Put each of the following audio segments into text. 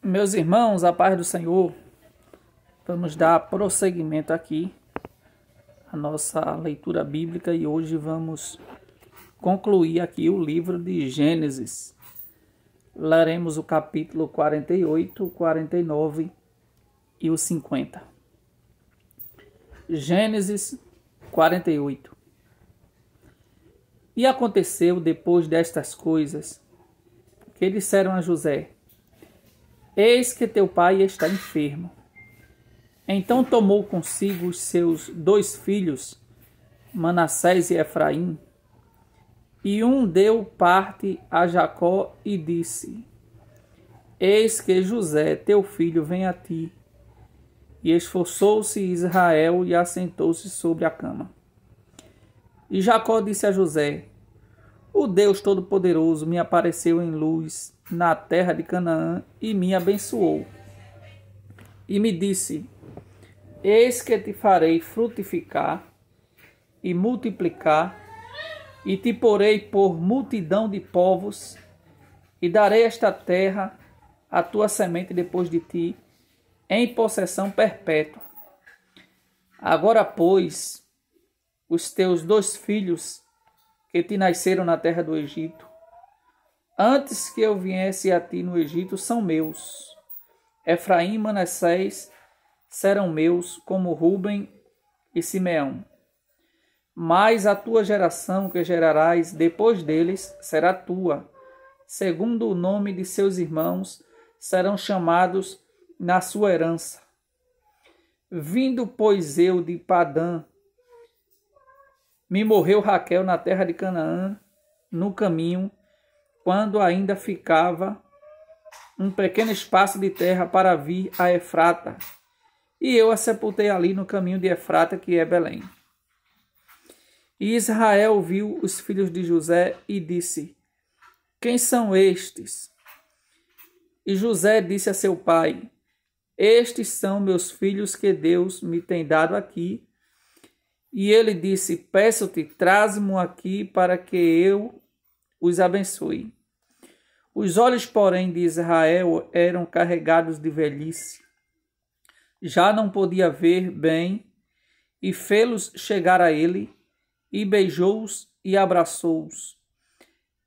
Meus irmãos, a paz do Senhor, vamos dar prosseguimento aqui à nossa leitura bíblica e hoje vamos concluir aqui o livro de Gênesis. Leremos o capítulo 48, 49 e o 50. Gênesis 48. E aconteceu depois destas coisas que disseram a José: Eis que teu pai está enfermo. Então tomou consigo os seus 2 filhos, Manassés e Efraim, e um deu parte a Jacó e disse: Eis que José, teu filho, vem a ti. E esforçou-se Israel e assentou-se sobre a cama. E Jacó disse a José: O Deus Todo-Poderoso me apareceu em luz na terra de Canaã e me abençoou. E me disse: Eis que te farei frutificar e multiplicar, e te porei por multidão de povos, e darei esta terra à tua semente depois de ti, em possessão perpétua. Agora, pois, os teus 2 filhos que te nasceram na terra do Egito, antes que eu viesse a ti no Egito, são meus. Efraim e Manassés serão meus, como Ruben e Simeão. Mas a tua geração que gerarás depois deles será tua. Segundo o nome de seus irmãos, serão chamados na sua herança. Vindo, pois, eu de Padã, me morreu Raquel na terra de Canaã, no caminho, quando ainda ficava um pequeno espaço de terra para vir a Efrata, e eu a sepultei ali no caminho de Efrata, que é Belém. E Israel viu os filhos de José e disse: Quem são estes? E José disse a seu pai: Estes são meus filhos que Deus me tem dado aqui. E ele disse: Peço-te, traze-mo aqui para que eu os abençoe. Os olhos, porém, de Israel eram carregados de velhice. Já não podia ver bem, e fê-los chegar a ele, e beijou-os e abraçou-os.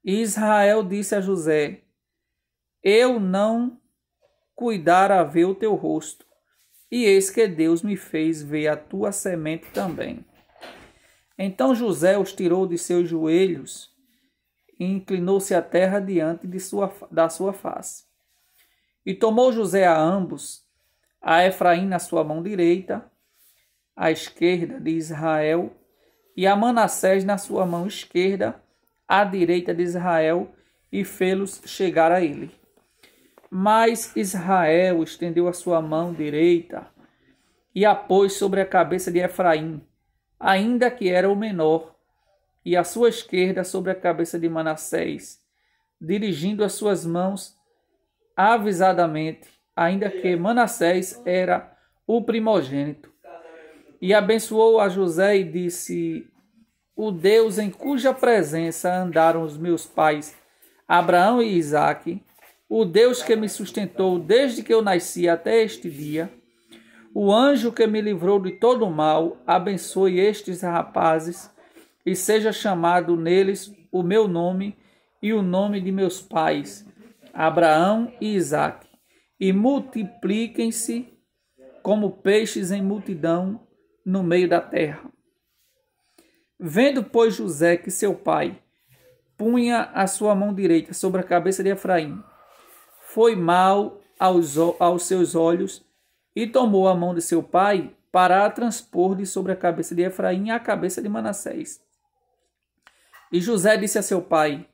E Israel disse a José: Eu não cuidara ver o teu rosto, e eis que Deus me fez ver a tua semente também. Então José os tirou de seus joelhos e inclinou-se à terra diante da sua face. E tomou José a ambos, a Efraim na sua mão direita, à esquerda de Israel, e a Manassés na sua mão esquerda, à direita de Israel, e fê-los chegar a ele. Mas Israel estendeu a sua mão direita e a pôs sobre a cabeça de Efraim, ainda que era o menor, e a sua esquerda sobre a cabeça de Manassés, dirigindo as suas mãos avisadamente, ainda que Manassés era o primogênito. E abençoou a José e disse: O Deus em cuja presença andaram os meus pais, Abraão e Isaque, o Deus que me sustentou desde que eu nasci até este dia, o anjo que me livrou de todo o mal, abençoe estes rapazes e seja chamado neles o meu nome e o nome de meus pais, Abraão e Isaque, e multipliquem-se como peixes em multidão no meio da terra. Vendo, pois, José que seu pai punha a sua mão direita sobre a cabeça de Efraim, foi mal aos seus olhos, e tomou a mão de seu pai para a transpor de sobre a cabeça de Efraim à cabeça de Manassés. E José disse a seu pai: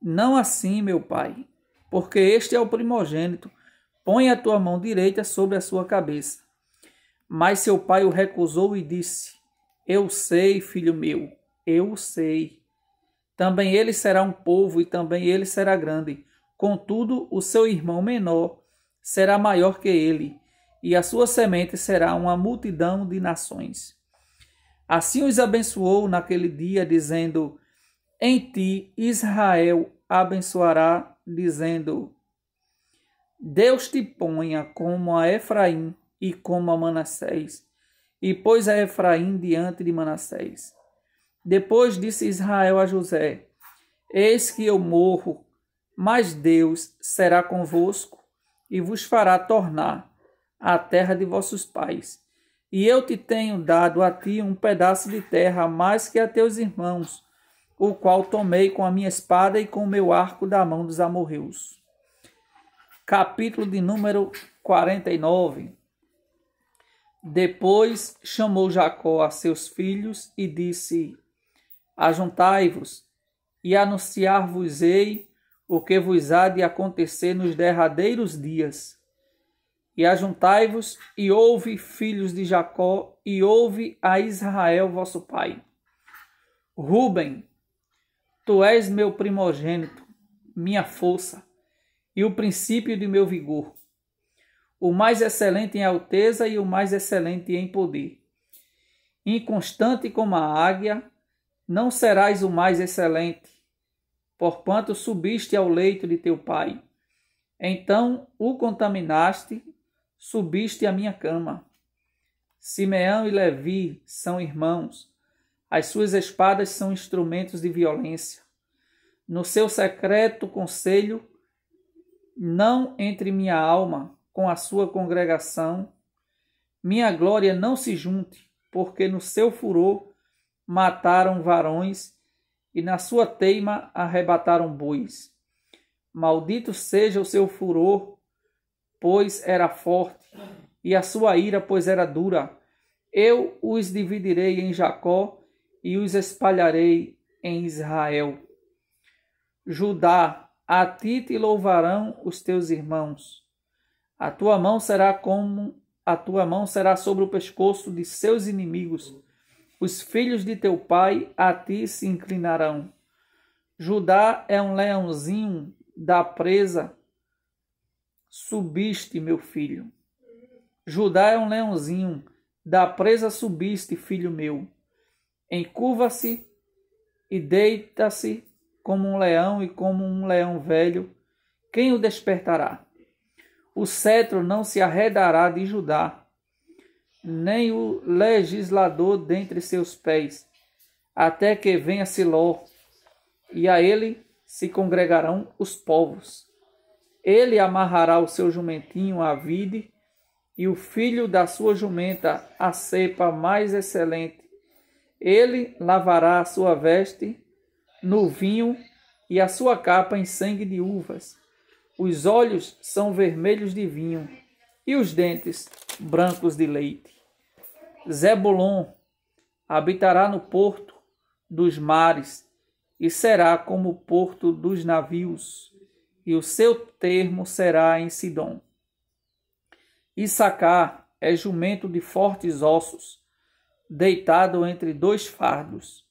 Não assim, meu pai, porque este é o primogênito, põe a tua mão direita sobre a sua cabeça. Mas seu pai o recusou e disse: Eu sei, filho meu, eu sei. Também ele será um povo e também ele será grande. Contudo, o seu irmão menor será maior que ele, e a sua semente será uma multidão de nações. Assim os abençoou naquele dia, dizendo: Em ti Israel abençoará, dizendo: Deus te ponha como a Efraim e como a Manassés, e pôs a Efraim diante de Manassés. Depois disse Israel a José: Eis que eu morro, mas Deus será convosco e vos fará tornar à terra de vossos pais. E eu te tenho dado a ti um pedaço de terra mais que a teus irmãos, o qual tomei com a minha espada e com o meu arco da mão dos amorreus. Capítulo de número 49. Depois chamou Jacó a seus filhos e disse: Ajuntai-vos, e anunciar-vos-ei o que vos há de acontecer nos derradeiros dias. E ajuntai-vos, e ouve, filhos de Jacó, e ouve a Israel vosso pai. Ruben, tu és meu primogênito, minha força, e o princípio de meu vigor, o mais excelente em alteza e o mais excelente em poder. Inconstante como a águia, não serás o mais excelente, porquanto subiste ao leito de teu pai. Então o contaminaste, subiste à minha cama. Simeão e Levi são irmãos, as suas espadas são instrumentos de violência. No seu secreto conselho, não entre minha alma com a sua congregação, minha glória não se junte, porque no seu furor mataram varões e na sua teima arrebataram bois. Maldito seja o seu furor, pois era forte, e a sua ira, pois era dura. Eu os dividirei em Jacó e os espalharei em Israel. Judá, a ti te louvarão os teus irmãos. A tua mão será sobre o pescoço de seus inimigos. Os filhos de teu pai a ti se inclinarão. Judá é um leãozinho da presa. Subiste, meu filho. Judá é um leãozinho da presa subiste, filho meu. Encurva-se e deita-se como um leão e como um leão velho. Quem o despertará? O cetro não se arredará de Judá, nem o legislador dentre seus pés, até que venha Siló, e a ele se congregarão os povos. Ele amarrará o seu jumentinho à vide, e o filho da sua jumenta à cepa mais excelente. Ele lavará a sua veste no vinho e a sua capa em sangue de uvas. Os olhos são vermelhos de vinho e os dentes brancos de leite. Zebulon habitará no porto dos mares e será como o porto dos navios, e o seu termo será em Sidom. Issacar é jumento de fortes ossos, deitado entre dois fardos.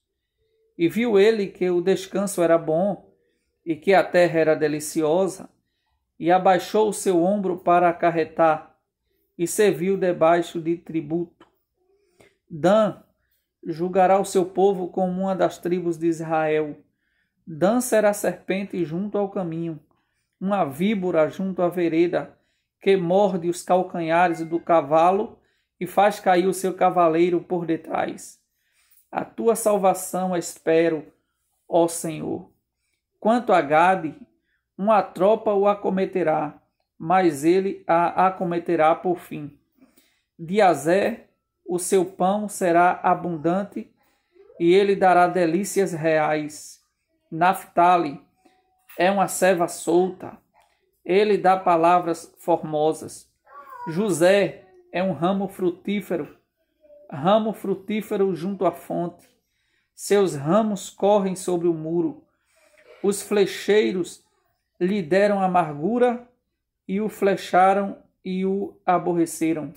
E viu ele que o descanso era bom e que a terra era deliciosa, e abaixou o seu ombro para acarretar, e serviu debaixo de tributo. Dan julgará o seu povo como uma das tribos de Israel. Dan será serpente junto ao caminho, uma víbora junto à vereda, que morde os calcanhares do cavalo e faz cair o seu cavaleiro por detrás. A tua salvação espero, ó Senhor. Quanto a Gade, uma tropa o acometerá, mas ele a acometerá por fim. De Azer, o seu pão será abundante, e ele dará delícias reais. Naphtali é uma serva solta, ele dá palavras formosas. José é um ramo frutífero junto à fonte. Seus ramos correm sobre o muro. Os flecheiros lhe deram amargura e o flecharam e o aborreceram.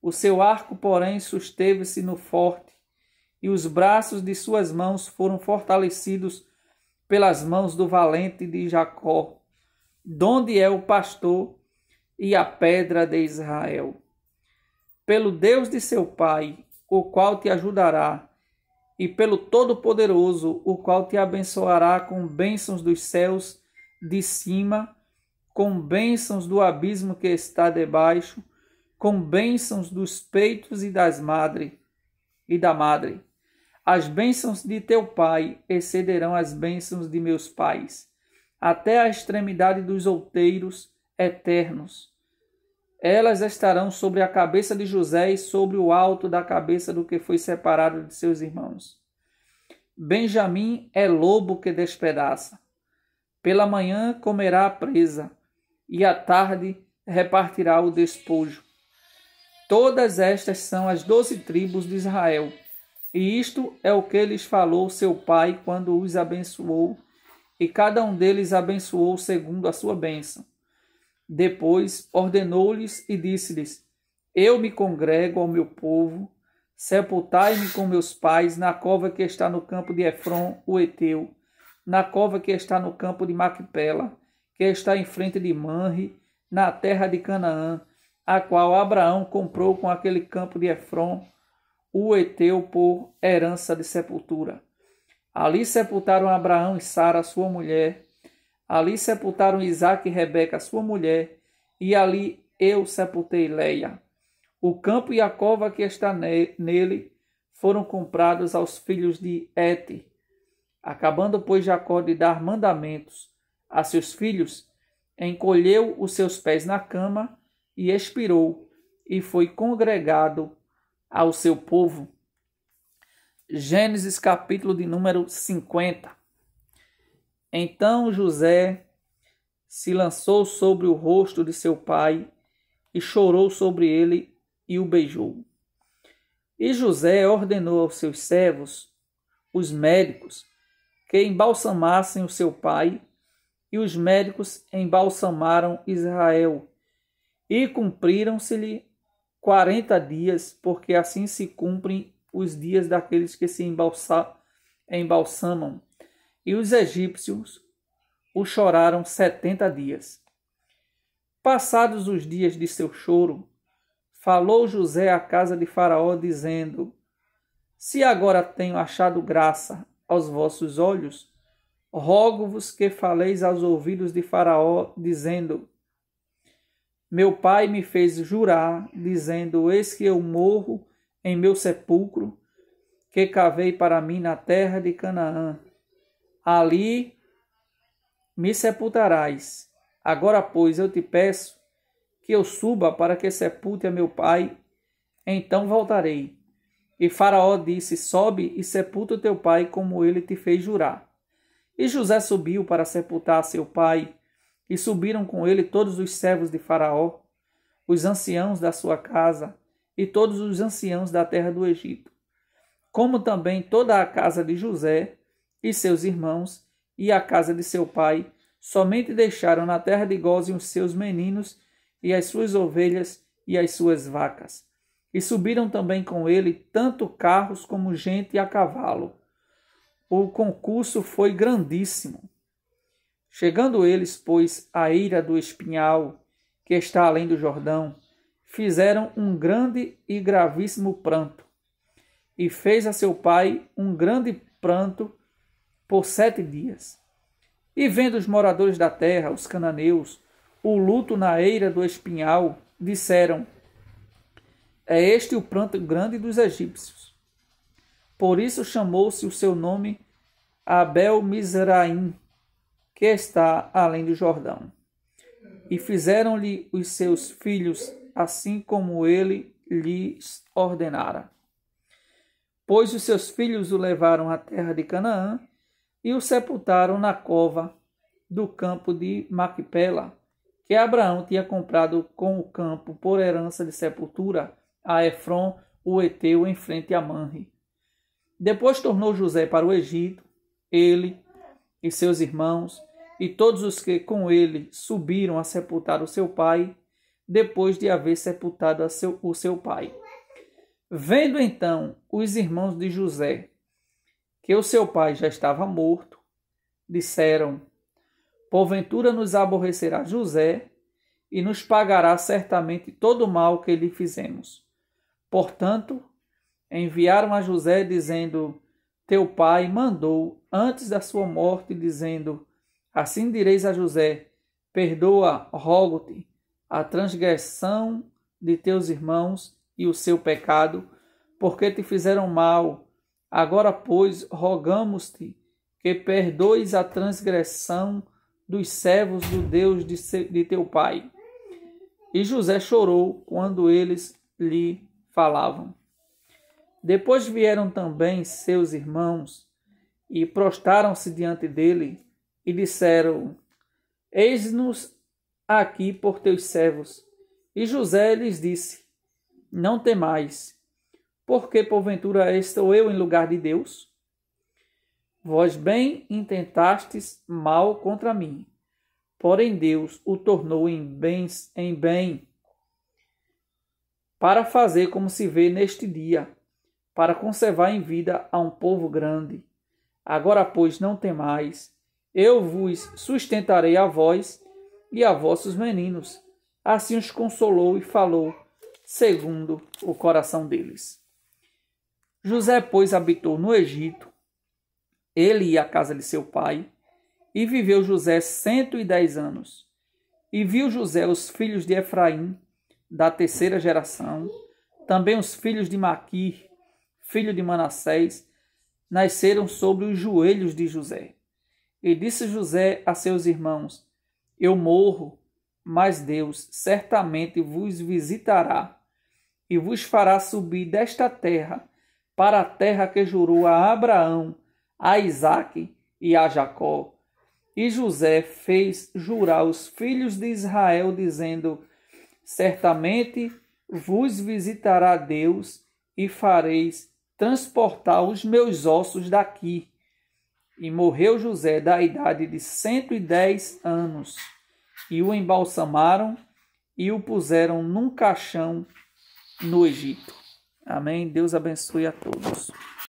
O seu arco, porém, susteve-se no forte, e os braços de suas mãos foram fortalecidos pelas mãos do valente de Jacó, donde é o pastor e a pedra de Israel. Pelo Deus de seu pai, o qual te ajudará, e pelo Todo-Poderoso, o qual te abençoará com bênçãos dos céus de cima com bênçãos do abismo que está debaixo, com bênçãos dos peitos e da madre. As bênçãos de teu pai excederão as bênçãos de meus pais, até a extremidade dos outeiros eternos. Elas estarão sobre a cabeça de José e sobre o alto da cabeça do que foi separado de seus irmãos. Benjamim é lobo que despedaça. Pela manhã comerá a presa, e à tarde repartirá o despojo. Todas estas são as 12 tribos de Israel, e isto é o que lhes falou seu pai quando os abençoou, e cada um deles abençoou segundo a sua bênção. Depois ordenou-lhes e disse-lhes: Eu me congrego ao meu povo, sepultai-me com meus pais na cova que está no campo de Efron, o Eteu, na cova que está no campo de Macpela, que está em frente de Manre, na terra de Canaã, a qual Abraão comprou com aquele campo de Efron, o Eteu, por herança de sepultura. Ali sepultaram Abraão e Sara, sua mulher. Ali sepultaram Isaque e Rebeca, sua mulher. E ali eu sepultei Leia. O campo e a cova que está nele foram comprados aos filhos de Et. Acabando, pois, Jacó de dar mandamentos a seus filhos, encolheu os seus pés na cama e expirou, e foi congregado ao seu povo. Gênesis capítulo de número 50. Então José se lançou sobre o rosto de seu pai e chorou sobre ele e o beijou. E José ordenou aos seus servos, os médicos, que embalsamassem o seu pai, e os médicos embalsamaram Israel, e cumpriram-se-lhe 40 dias, porque assim se cumprem os dias daqueles que se embalsamam. E os egípcios o choraram 70 dias. Passados os dias de seu choro, falou José à casa de Faraó, dizendo: Se agora tenho achado graça aos vossos olhos, rogo-vos que faleis aos ouvidos de Faraó, dizendo: Meu pai me fez jurar, dizendo: Eis que eu morro em meu sepulcro, que cavei para mim na terra de Canaã. Ali me sepultarás. Agora, pois, eu te peço que eu suba para que sepulte a meu pai, então voltarei. E Faraó disse: Sobe e sepulta o teu pai, como ele te fez jurar. E José subiu para sepultar seu pai, e subiram com ele todos os servos de Faraó, os anciãos da sua casa, e todos os anciãos da terra do Egito, como também toda a casa de José e seus irmãos, e a casa de seu pai. Somente deixaram na terra de Gósen os seus meninos, e as suas ovelhas e as suas vacas. E subiram também com ele tanto carros como gente a cavalo. O concurso foi grandíssimo. Chegando eles, pois, à eira do espinhal, que está além do Jordão, fizeram um grande e gravíssimo pranto. E fez a seu pai um grande pranto por 7 dias. E vendo os moradores da terra, os cananeus, o luto na eira do espinhal, disseram: É este o pranto grande dos egípcios. Por isso chamou-se o seu nome Abel-Mizraim, que está além do Jordão. E fizeram-lhe os seus filhos assim como ele lhes ordenara. Pois os seus filhos o levaram à terra de Canaã e o sepultaram na cova do campo de Macpela, que Abraão tinha comprado com o campo por herança de sepultura a Efron, o Eteu, em frente a Manre. Depois tornou José para o Egito, ele e seus irmãos, e todos os que com ele subiram a sepultar o seu pai, depois de haver sepultado o seu pai. Vendo então os irmãos de José que o seu pai já estava morto, disseram: Porventura nos aborrecerá José e nos pagará certamente todo o mal que lhe fizemos. Portanto, enviaram a José dizendo: Teu pai mandou antes da sua morte, dizendo: Assim direis a José: perdoa, rogo-te, a transgressão de teus irmãos e o seu pecado, porque te fizeram mal. Agora, pois, rogamos-te que perdoes a transgressão dos servos do Deus de teu pai. E José chorou quando eles lhe falavam. Depois vieram também seus irmãos e prostraram-se diante dele e disseram: Eis-nos aqui por teus servos. E José lhes disse: Não temais, porque porventura estou eu em lugar de Deus? Vós bem intentastes mal contra mim, porém Deus o tornou em bem, para fazer como se vê neste dia, para conservar em vida a um povo grande. Agora, pois, não temais, eu vos sustentarei a vós e a vossos meninos. Assim os consolou e falou, segundo o coração deles. José, pois, habitou no Egito, ele e a casa de seu pai, e viveu José 110 anos. E viu José os filhos de Efraim, da terceira geração, também os filhos de Maquir, filho de Manassés, nasceram sobre os joelhos de José. E disse José a seus irmãos: Eu morro, mas Deus certamente vos visitará e vos fará subir desta terra para a terra que jurou a Abraão, a Isaque e a Jacó. E José fez jurar os filhos de Israel, dizendo: Certamente vos visitará Deus e fareis transportar os meus ossos daqui. E morreu José da idade de 110 anos. E o embalsamaram e o puseram num caixão no Egito. Amém. Deus abençoe a todos.